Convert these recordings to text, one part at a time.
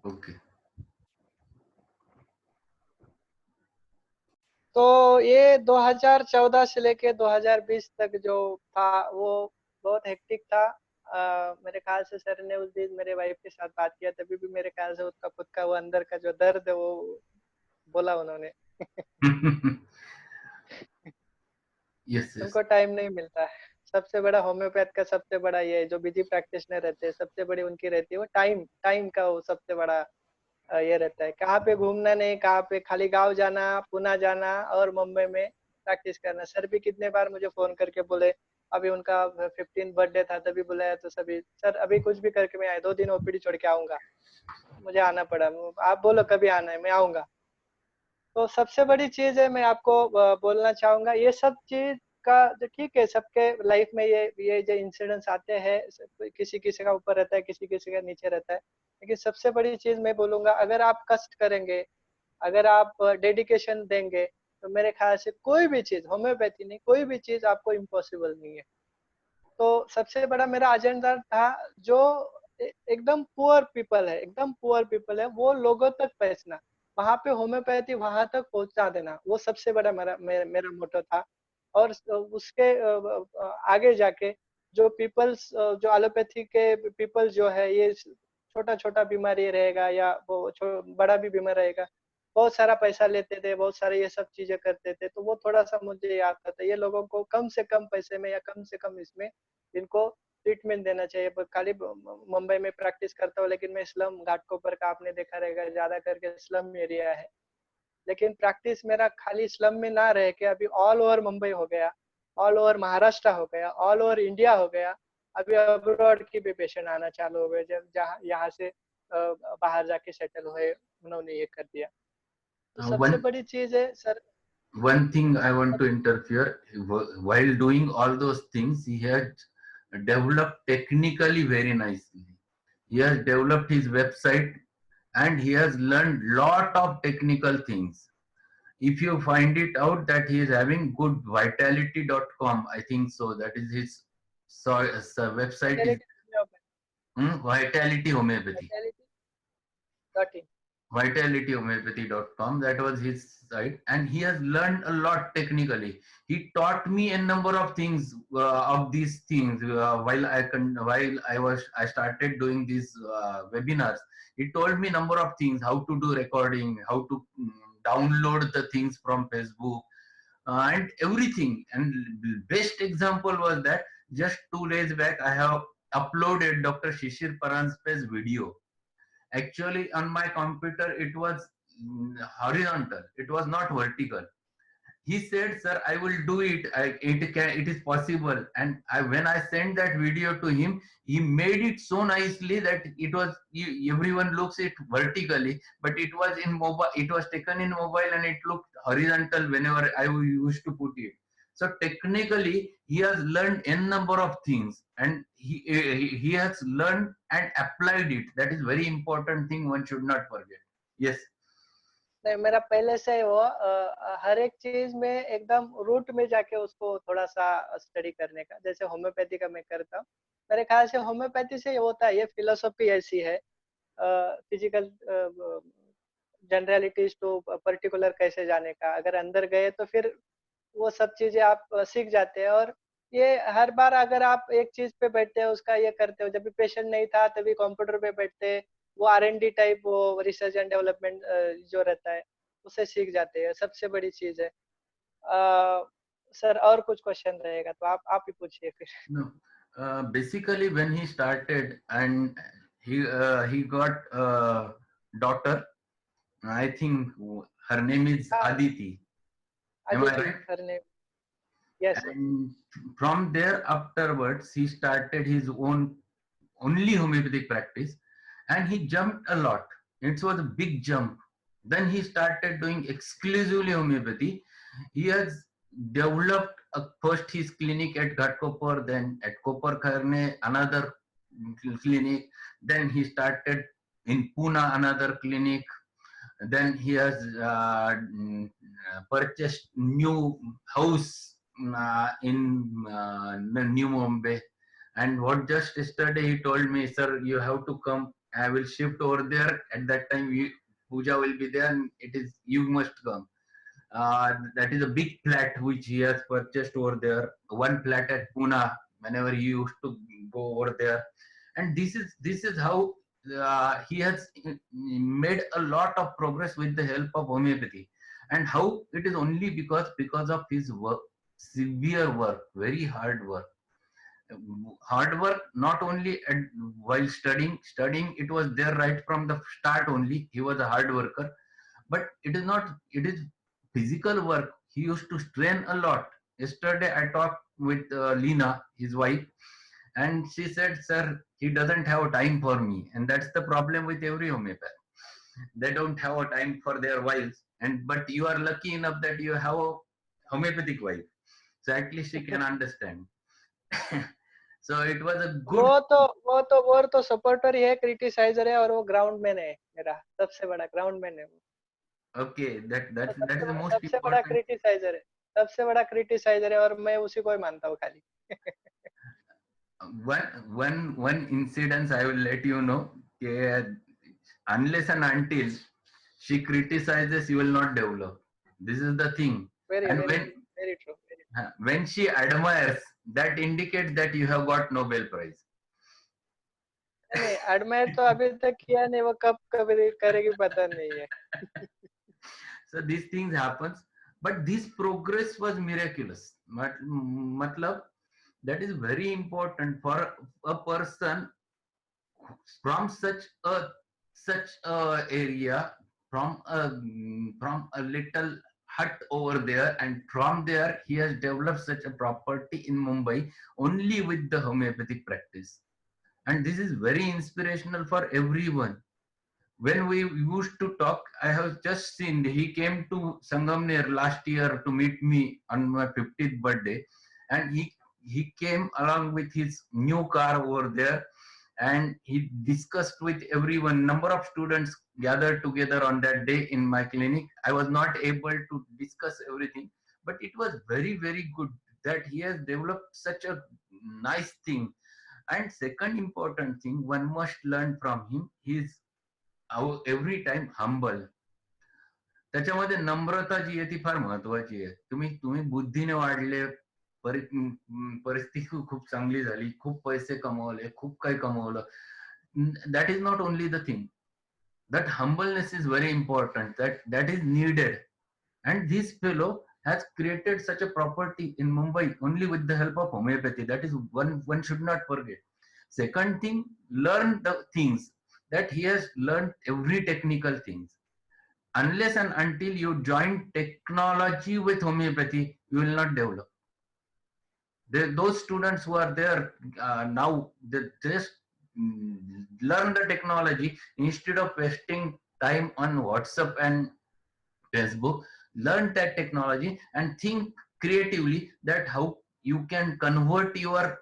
Okay. तो ये 2014 से लेके 2020 तक जो था वो बहुत हेक्टिक था। मेरे ख्याल से सर ने उस दिन मेरे वाइफ के साथ बात किया, तभी भी मेरे ख्याल से उसका खुद का वो अंदर का जो दर्द है वो बोला उन्होंने। Yes yes. उनको टाइम नहीं मिलता है। सबसे बड़ा होम्योपैथ का सबसे बड़ा ये जो बिजी प्रैक्टिशनर रहते हैं, सबसे बड़ी उनकी रहती है वो टाइम। टाइम का वो सबसे बड़ा ये रहता है। कहाँ पे घूमना नहीं, कहाँ पे खाली गांव जाना, पुणे जाना और मुंबई में प्रैक्टिस करना। सर भी कितने बार मुझे फोन करके बोले, अभी उनका 15 बर्थडे था तभी बुलाया, तो सभी सर अभी कुछ भी करके मैं आया, 2 दिन ओपीडी छोड़ के आऊंगा। मुझे आना पड़ा, आप बोलो कभी आना है मैं आऊंगा। तो सबसे बड़ी चीज है, मैं आपको बोलना चाहूंगा, ये सब चीज का जो ठीक है सबके लाइफ में ये जो इंसिडेंट्स आते हैं, किसी किसी का ऊपर रहता है, किसी किसी का नीचे रहता है। लेकिन सबसे बड़ी चीज मैं बोलूंगा, अगर आप कष्ट करेंगे, अगर आप डेडिकेशन देंगे, तो मेरे ख्याल से कोई भी चीज, होम्योपैथी नहीं, कोई भी चीज आपको इम्पॉसिबल नहीं है। तो सबसे बड़ा मेरा एजेंडा था, जो एकदम पुअर पीपल है, एकदम पुअर पीपल है, वो लोगों तक पहुंचना, वहां पे होम्योपैथी वहां तक पहुंचा देना, वो सबसे बड़ा मेरा मोटो था। और उसके आगे जाके जो पीपल्स, जो एलोपैथी के पीपल जो है, ये छोटा छोटा बीमारी रहेगा या वो बड़ा भी बीमार रहेगा, बहुत सारा पैसा लेते थे, बहुत सारे ये सब चीजें करते थे, तो वो थोड़ा सा मुझे याद आता था, ये लोगों को कम से कम पैसे में या कम से कम इसमें इनको ट्रीटमेंट देना चाहिए। पर खाली मुंबई में प्रैक्टिस करता हूँ, लेकिन मैं स्लम घाटकोपर का आपने देखा रहेगा, ज्यादा करके स्लम एरिया है। लेकिन प्रैक्टिस मेरा खाली स्लम में ना रह के अभी ऑल ओवर मुंबई हो गया, ऑल ओवर महाराष्ट्र हो गया, ऑल ओवर इंडिया हो गया। अभी अब्रॉड की भी पेशेंट आना चालू हो गए, जब जहाँ यहाँ से बाहर जाके सेटल हुए, उन्होंने ये कर दिया। तो सबसे वन बड़ी चीज है sir. One thing I want to interfere. While doing all those things, he had developed technically very nicely. He has developed his website and he has learned lot of technical things. If you find it out that he is having good vitality.com, I think so. That is his, so, website is Vitality Homeopathy. Vitality.in. Vitalityhomeopathy.com, that was his site, and he has learned a lot technically. He taught me a number of things, of these things, while I started doing these webinars. He told me number of things, how to do recording, how to download the things from Facebook, and everything. And best example was that just 2 days back I have uploaded Dr. Shishir Paranspe's video. Actually, on my computer, it was horizontal. It was not vertical. He said, "Sir, I will do it. It is possible." And when I sent that video to him, he made it so nicely that it was, everyone looks it vertically, but it was in mobile. It was taken in mobile, and it looked horizontal whenever I used to put it. So technically, he has learned n number of things, and he has learned and applied it. That is very important thing. One should not forget. Yes. नहीं, मेरा पहले से ही वो हर एक चीज में एकदम root में जाके उसको थोड़ा सा स्टडी करने का, जैसे होम्योपैथी का मैं करता हूँ। मेरे ख्याल से होम्योपैथी से ये होता है, ये फिलोसॉफी ऐसी है, फिजिकल जनरलिटीज टू पर्टिकुलर कैसे जाने का, अगर अंदर गए तो फिर वो सब चीजें आप सीख जाते हैं। और ये हर बार अगर आप एक चीज पे बैठते हो, उसका ये करते हो, जब भी पेशेंट नहीं था तभी कंप्यूटर पे बैठते, वो R&D टाइप, वो रिसर्च एंड डेवलपमेंट जो रहता है, उसे सीख जाते हैं। सबसे बड़ी चीज है। सर और कुछ क्वेश्चन रहेगा तो आप ही पूछिए फिर। No. Basically, when he started, and he got a daughter. I think her name is हाँ, Aditi. Am I Aditi right? हर ने। Yes sir. And from there afterwards, he started his own only homeopathic practice, and he jumped a lot. It was a big jump. Then he started doing exclusively homeopathy. He has developed first his clinic at Ghatkopar, then at Koparkarne another clinic. Then he started in Pune another clinic. Then he has purchased new house in New Mumbai. And what just yesterday he told me, "Sir, you have to come I will shift over there. At that time, puja will be there, and it is you must come. That is a big flat which he has purchased over there. One flat at Pune. Whenever he used to go over there, and this is how he has made a lot of progress with the help of homeopathy, and how it is only because of his work, severe work, very hard work. Hard work not only while studying it was there right from the start. Only he was a hard worker, but it is not, it is physical work. He used to strain a lot. Yesterday I talked with Lena, his wife, and she said, sir, he doesn't have time for me. And that's the problem with every homeopath. They don't have a time for their wives, and but you are lucky enough that you have a homeopathic wife, so at least she can understand. So it was a good. वो तो supporter ही है, criticiser है, और वो ground man है, मेरा सबसे बड़ा ग्राउंड मैन है वो। Okay, that is the most सबसे बड़ा important. क्रिटिसाइजर है, सबसे बड़ा क्रिटिसाइजर है, और मैं उसी को ही मानता हूँ खाली। One incident I will let you know. Unless and until she criticizes, you will not develop. This is the thing. Very And very very true. when she admires, that indicates that you have got Nobel Prize. नहीं, admire तो अभी तक किया नहीं, वो कब करेगी पता नहीं है। So these things happens, but this progress was miraculous. Matlab, that is very important for a person from such a area, from a little hut over there, and from there he has developed such a property in Mumbai only with the homeopathic practice. And this is very inspirational for everyone. When we used to talk, I have just seen he came to Sangamner last year to meet me on my 50th birthday, and he came along with his new car over there, and he discussed with everyone. Number of students gathered together on that day in my clinic. I was not able to discuss everything, but it was very good that he has developed such a nice thing. And second important thing one must learn from him, he is every time humble. त्याच्यामध्ये नम्रता जी आहे ती फार महत्वाची आहे. तुम्ही तुम्ही बुद्धीने वाढले, परिस्थिती खूप चांगली झाली, खूप पैसे कमवले, खूप काही कमवलं, that is not only the thing. That humbleness is very important. That is needed. And this fellow has created such a property in Mumbai only with the help of homeopathy. That is one should not forget. Second thing, learn the things that he has learned, every technical things. Unless and until you join technology with homeopathy, you will not develop. Those students who are there now, they just learn the technology instead of wasting time on WhatsApp and Facebook. Learn that technology and think creatively that how you can convert your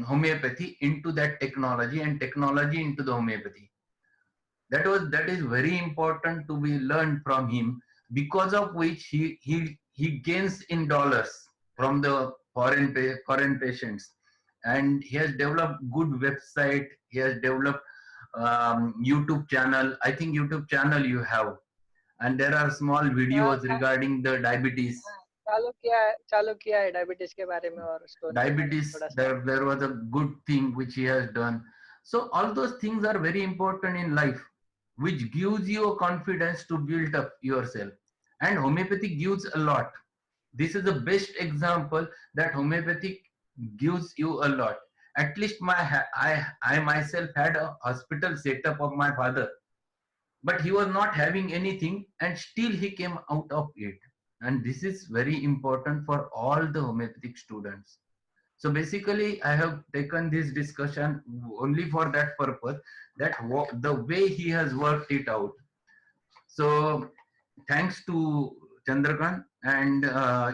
homeopathy into that technology, and technology into the homeopathy. That is very important to be learned from him, because of which he gains in dollars from the foreign patients. And he has developed good website. He has developed YouTube channel. I think YouTube channel you have, and there are small videos regarding the diabetes. चालू किया है diabetes के बारे में, और diabetes, there was a good thing which he has done. So all those things are very important in life, which gives you a confidence to build up yourself. And homeopathy gives a lot. This is the best example that homeopathy gives you a lot. At least I myself had a hospital setup of my father, but he was not having anything, and still he came out of it. And this is very important for all the homeopathic students. So basically, I have taken this discussion only for that purpose, that the way he has worked it out. So thanks to Chandrakant. And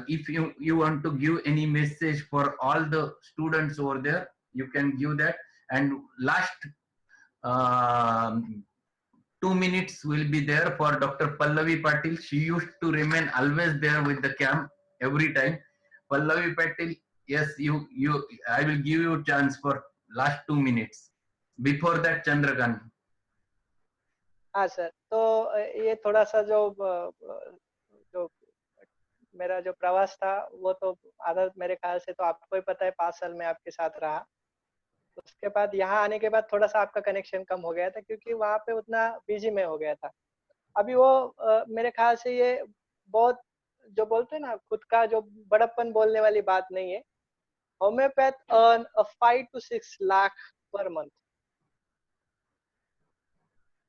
if you want to give any message for all the students over there, you can give that. And last 2 minutes will be there for Dr. Pallavi Patil. She used to remain always there with the camp every time. Pallavi Patil, yes, I will give you a chance for last 2 minutes. Before that, Chandrakant. हाँ sir, तो ये थोड़ा सा जो मेरा जो प्रवास था वो तो आधा मेरे ख्याल से तो आपको ही पता है, 5 साल में आपके साथ रहा। उसके बाद यहाँ आने के बाद थोड़ा सा आपका कनेक्शन कम हो गया था, क्योंकि वहाँ पे उतना बिजी में हो गया था। अभी वो मेरे ख्याल से ये बहुत, जो बोलते हैं ना, खुद का जो बड़प्पन बोलने वाली बात नहीं है। Homeopath earn 5 to 6 lakh per month.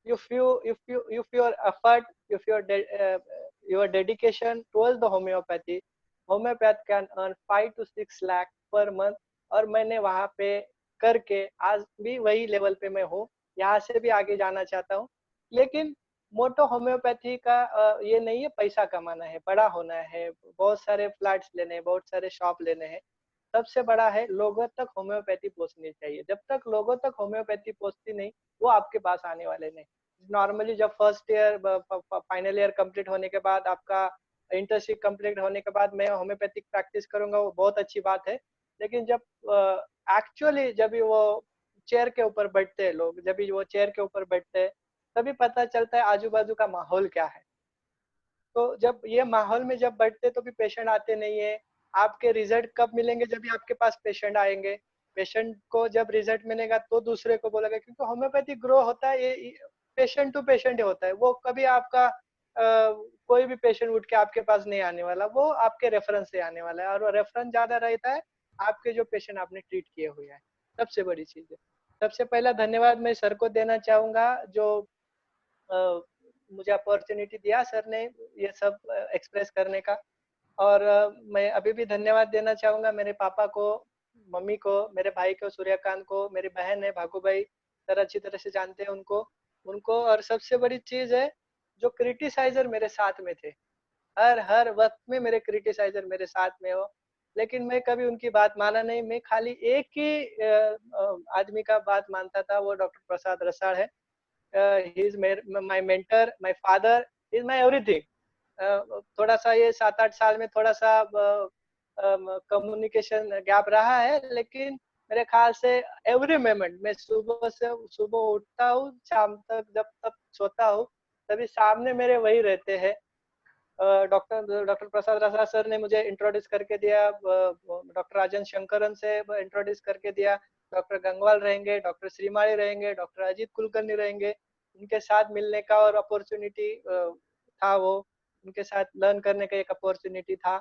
If your effort, if your dedication towards the homeopathy, homeopath can earn 5 to 6 lakh per month। और मैंने वहाँ पे करके आज भी वही लेवल पे मैं हूँ, यहाँ से भी आगे जाना चाहता हूँ। लेकिन मोटो होम्योपैथी का ये नहीं है पैसा कमाना है, बड़ा होना है, बहुत सारे फ्लैट्स लेने हैं, बहुत सारे शॉप लेने हैं। सबसे बड़ा है लोगों तक होम्योपैथी पहुंचनी चाहिए। जब तक लोगों तक होम्योपैथी पहुंचती नहीं, वो आपके पास आने वाले नहीं। नॉर्मली जब first year final year complete होने के बाद, आपका इंटर्नशिप कंप्लीट होने के बाद मैं होम्योपैथिक प्रैक्टिस करूंगा, वो बहुत अच्छी बात है। लेकिन जब एक्चुअली जब भी वो चेयर के ऊपर बैठते हैं लोग, जब भी वो चेयर के ऊपर बैठते हैं, तभी पता चलता है आजू बाजू का माहौल क्या है। तो जब ये माहौल में जब बैठते तो भी पेशेंट आते नहीं है। आपके रिजल्ट कब मिलेंगे? जब भी आपके पास पेशेंट आएंगे। पेशेंट को जब रिजल्ट मिलेगा तो दूसरे को बोलेगा, क्योंकि होम्योपैथी ग्रो होता है ये पेशेंट टू पेशेंट ही होता है। वो कभी आपका कोई भी पेशेंट उठ के आपके पास नहीं आने वाला, वो आपके रेफरेंस से आने वाला है, और रेफरेंस ज्यादा रहता है आपके जो पेशेंट आपने ट्रीट किए हुए हैं। सबसे बड़ी चीज है। सबसे पहला धन्यवाद मैं सर को देना चाहूंगा, जो अ, मुझे अपॉर्चुनिटी दिया सर ने ये सब एक्सप्रेस करने का। और मैं अभी भी धन्यवाद देना चाहूंगा मेरे पापा को, मम्मी को, मेरे भाई को सूर्यकांत को, मेरी बहन है भागू भाई, सर अच्छी तरह से जानते हैं उनको। उनको और सबसे बड़ी चीज है, जो क्रिटिसाइजर मेरे साथ में थे, हर हर वक्त में मेरे क्रिटिसाइजर मेरे साथ में हो, लेकिन मैं कभी उनकी बात माना नहीं। मैं खाली एक ही आदमी का बात मानता था, वो डॉक्टर प्रसाद रसाल है। He is my mentor, my father, is my everything. थोड़ा सा ये 7-8 साल में थोड़ा सा कम्युनिकेशन गैप रहा है, लेकिन मेरे ख्याल से एवरी मोमेंट में, सुबह उठता हूँ, शाम तक जब तक सोता हूँ, तभी सामने मेरे वही रहते हैं। डॉक्टर डॉक्टर प्रसाद रसा सर ने मुझे इंट्रोड्यूस करके दिया, डॉक्टर राजन शंकरन से इंट्रोड्यूस करके दिया। डॉक्टर गंगवाल रहेंगे, डॉक्टर श्रीमाली रहेंगे, डॉक्टर अजीत कुलकर्णी रहेंगे। उनके साथ मिलने का और अपॉर्चुनिटी था वो, उनके साथ लर्न करने का एक अपॉर्चुनिटी था।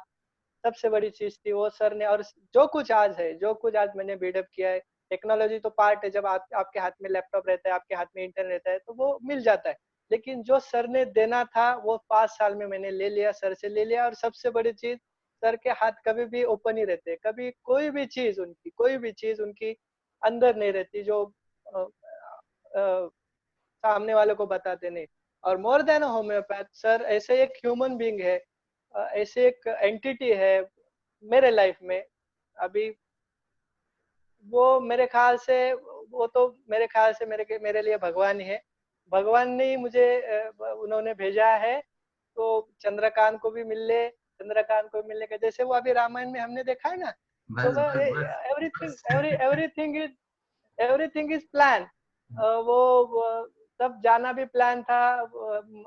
सबसे बड़ी चीज थी वो सर ने। और जो कुछ आज है, जो कुछ आज मैंने बिल्डअप किया है, टेक्नोलॉजी तो पार्ट है। जब आपके हाथ में लैपटॉप रहता है, आपके हाथ में इंटरनेट रहता है, तो वो मिल जाता है। लेकिन जो सर ने देना था वो 5 साल में मैंने ले लिया, सर से ले लिया। और सबसे बड़ी चीज, सर के हाथ कभी भी ओपन ही रहते, कभी कोई भी चीज उनकी अंदर नहीं रहती जो अ, अ, सामने वाले को बताते नहीं। और मोर देन होम्योपैथ, सर ऐसे एक ह्यूमन बीइंग है, ऐसे एक एंटिटी है मेरे लाइफ में अभी। वो मेरे ख्याल से, वो तो मेरे ख्याल से मेरे लिए भगवान ही है। भगवान ने ही मुझे उन्होंने भेजा है। तो चंद्रकांत को भी मिलने, चंद्रकांत को मिलने के जैसे वो अभी रामायण में हमने देखा है ना, तो बस वो बस बस एवरीथिंग बस एवरीथिंग इज प्लान। वो सब जाना भी प्लान था,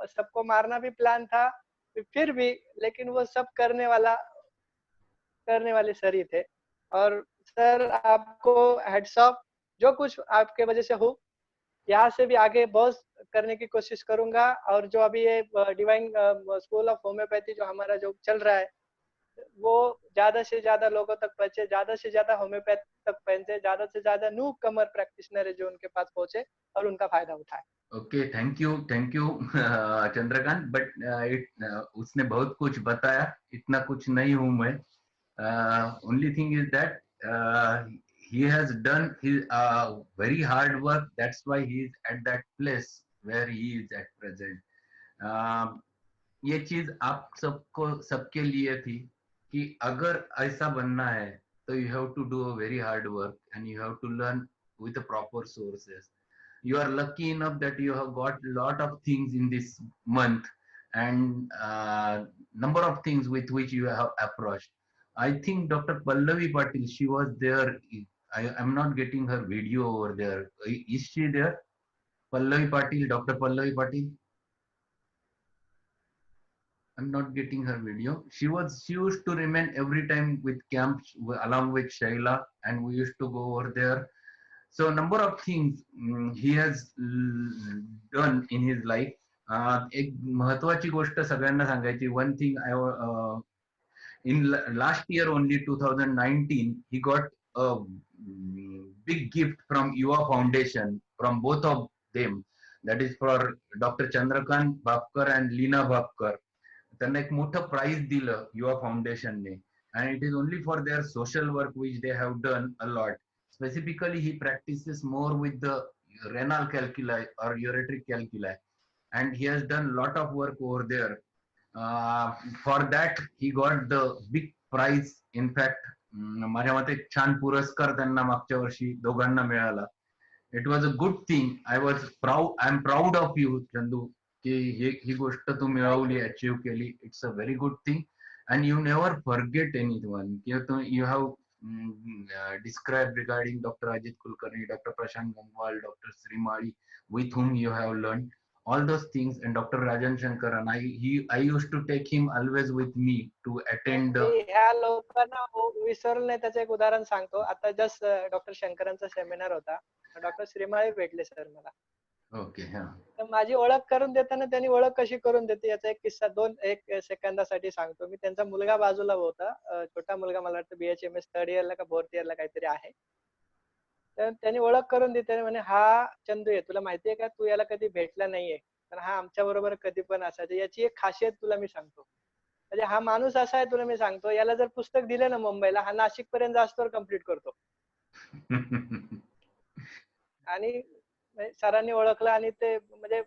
सबको मारना भी प्लान था, फिर भी, लेकिन वो सब करने वाले सर ही थे। और सर आपको हेड्स ऑफ, जो कुछ आपके वजह से हो, यहाँ से भी आगे बहुत करने की कोशिश करूंगा। और जो अभी ये डिवाइन स्कूल ऑफ होम्योपैथी जो हमारा जो चल रहा है, वो ज्यादा से ज्यादा लोगों तक पहुंचे, ज्यादा से ज्यादा होम्योपैथ तक पहुंचे, ज्यादा से ज्यादा न्यू कमर प्रैक्टिशनर है जो उनके पास पहुंचे और उनका फायदा उठाए। Okay, thank you Chandrakant, but उसने बहुत कुछ बताया, इतना कुछ नहीं हूं मैं। Only thing is that he has done his very hard work, that's why he is at that place where he is at present. ये चीज आप सबको, सबके लिए थी कि अगर ऐसा बनना है तो you have to do a very hard work and you have to learn with the proper sources. You are lucky enough that you have got lot of things in this month, and number of things with which you have approached. I think Dr. Pallavi Patil, she was there. I am not getting her video over there. Is she there? Pallavi Patil, Dr. Pallavi Patil. I'm not getting her video. She used to remain every time with camps along with Shaila, and we used to go over there. So number of things he has done in his life. एक महत्वाची गोष्ट सगळ्यांना सांगायची. One thing in last year only 2019 he got a big gift from Yuva Foundation from both of them. That is for Dr. Chandrakant Bapkar and Leena Bapkar. त्यांना एक मोठं prize दिलं युवा फाउंडेशनने, and it is only for their social work which they have done a lot. Specifically, he practices more with the renal calculi or ureteric calculi, and he has done a lot of work over there. For that, he got the big prize. In fact, माझ्या मते छान पुरस्कार त्यांना मागच्या वर्षी दोघांना मिळाला. It was a good thing. I'm proud of you, Chandu, की ही गोष्ट तू मिळवली, अचीव केली. It's a very good thing, and you never forget anyone. You have described regarding Dr. Ajit Kulkarni, Dr. Prashant Gangwal, Dr. Srimali, with whom you have learned all those things, and Dr. Rajan Shankaran. I used to take him always with me to attend. ह्या लोकांना विसरलं नाही त्याचं एक उदाहरण सांगतो. आता just doctor शंकरांचा seminar होता, डॉक्टर श्रीमाळी भेटले सर मला. ओके, तर माझी ओळख करून देताना त्यांनी ओळख कशी करून देते याचा एक किस्सा एक सेकंदासाठी सांगतो मी. त्यांचा मुलगा बाजूला होता, छोटा मुलगा, मला वाटतं BHMS थर्ड इयरला का फोर्थ इयरला काहीतरी आहे. तर त्यांनी ओळख करून देते, म्हणे हा चंदू आहे, तुला माहितीये का, तू याला कधी भेटला नाहीये, तर हा आमच्या बरोबर कधी पण असायचा. याची एक खासियत तुला मी सांगतो, म्हणजे हा माणूस असा आहे, तुला मी सांगतो, याला जर पुस्तक दिलं ना मुंबईला, हा नाशिक पर्यंत जास्तवर कम्प्लीट करतो. आणि सरांनी ओळखलं, आणि ते म्हणजे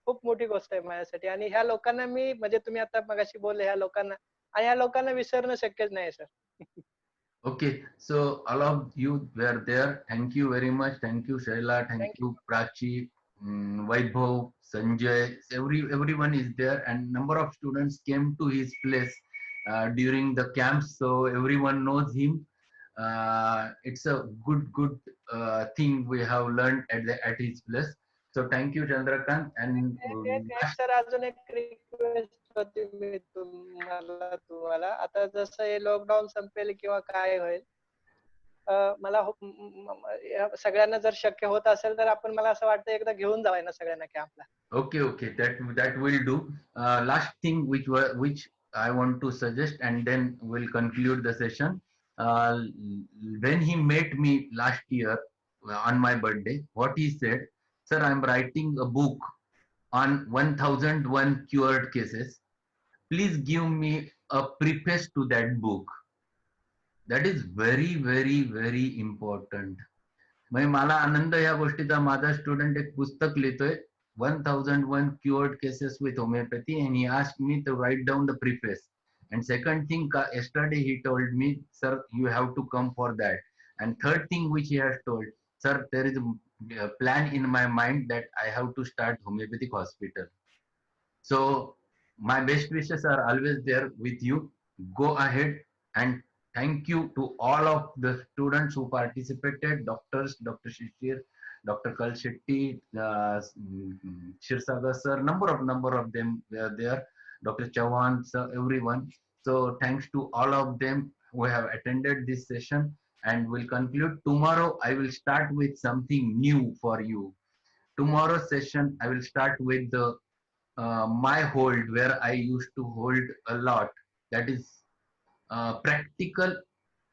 खूप मोठी गोष्ट आहे माझ्यासाठी. आणि ह्या लोकांना मी, म्हणजे तुम्ही आता मगाशी बोलले ह्या लोकांना, आणि ह्या लोकांना विसरणं शक्यच नाही sir. Okay, so all of you were there. Thank you very much. Thank you, Shaila. Thank you, Prachi, Vaibhav, Sanjay. Everyone is there, and number of students came to his place during the camp, so everyone knows him. It's a good thing we have learned at his place. So thank you, Chandrakant. And sir अजून एक request होती मी तुम्हाला, आता जसं हे lockdown संपेल किंवा काय होईल, मला सगळ्यांना जर शक्य होत असेल तर आपण, मला असं वाटतं, एकदा घेऊन जावं ना सगळ्यांना कॅम्पला. Okay, that will do. Last thing which I want to suggest, and then we'll conclude the session. Uh, when he met me last year on my birthday, what he said, "Sir, I'm writing a book on 1001 cured cases. Please give me a preface to that book." That is very important. म्हणजे मला आनंद या गोष्टीचा, माझा student एक पुस्तक लिहितोय 1001 cured cases with homeopathy, and he asked me to write down the preface. And second thing, yesterday he told me, sir, you have to come for that. And third thing which he has told, sir, there is a plan in my mind that I have to start homeopathic hospital. So my best wishes are always there with you. Go ahead, and thank you to all of the students who participated, doctors, Dr. Shishir, Dr. Kal Shetty, Shirsagar sir, number of them were there, Dr. Chauhan sir, everyone. So thanks to all of them who have attended this session, and we'll conclude. Tomorrow I will start with something new for you. Tomorrow's session I will start with the my hold, where I used to hold a lot, that is practical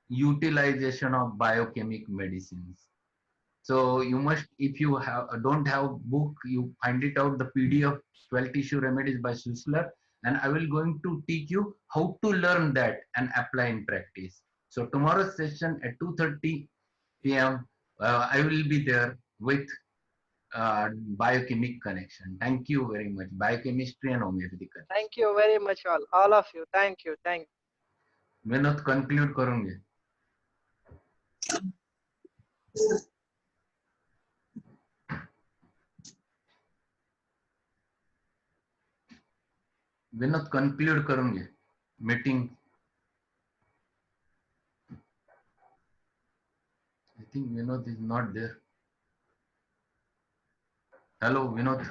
utilization of biochemic medicines. So you must, if you don't have book, you find it out, the PDF 12 tissue remedies by Susler, and I will going to teach you how to learn that and apply in practice. So tomorrow's session at 2:30 p.m. I will be there with biochemic connection. Thank you very much. Biochemistry and homeopathic connection. Thank you very much, all of you. Thank you. Vinod conclude करूंगे. Vinod conclude करूंगे meeting. I think Vinod is not there. Hello, Vinod.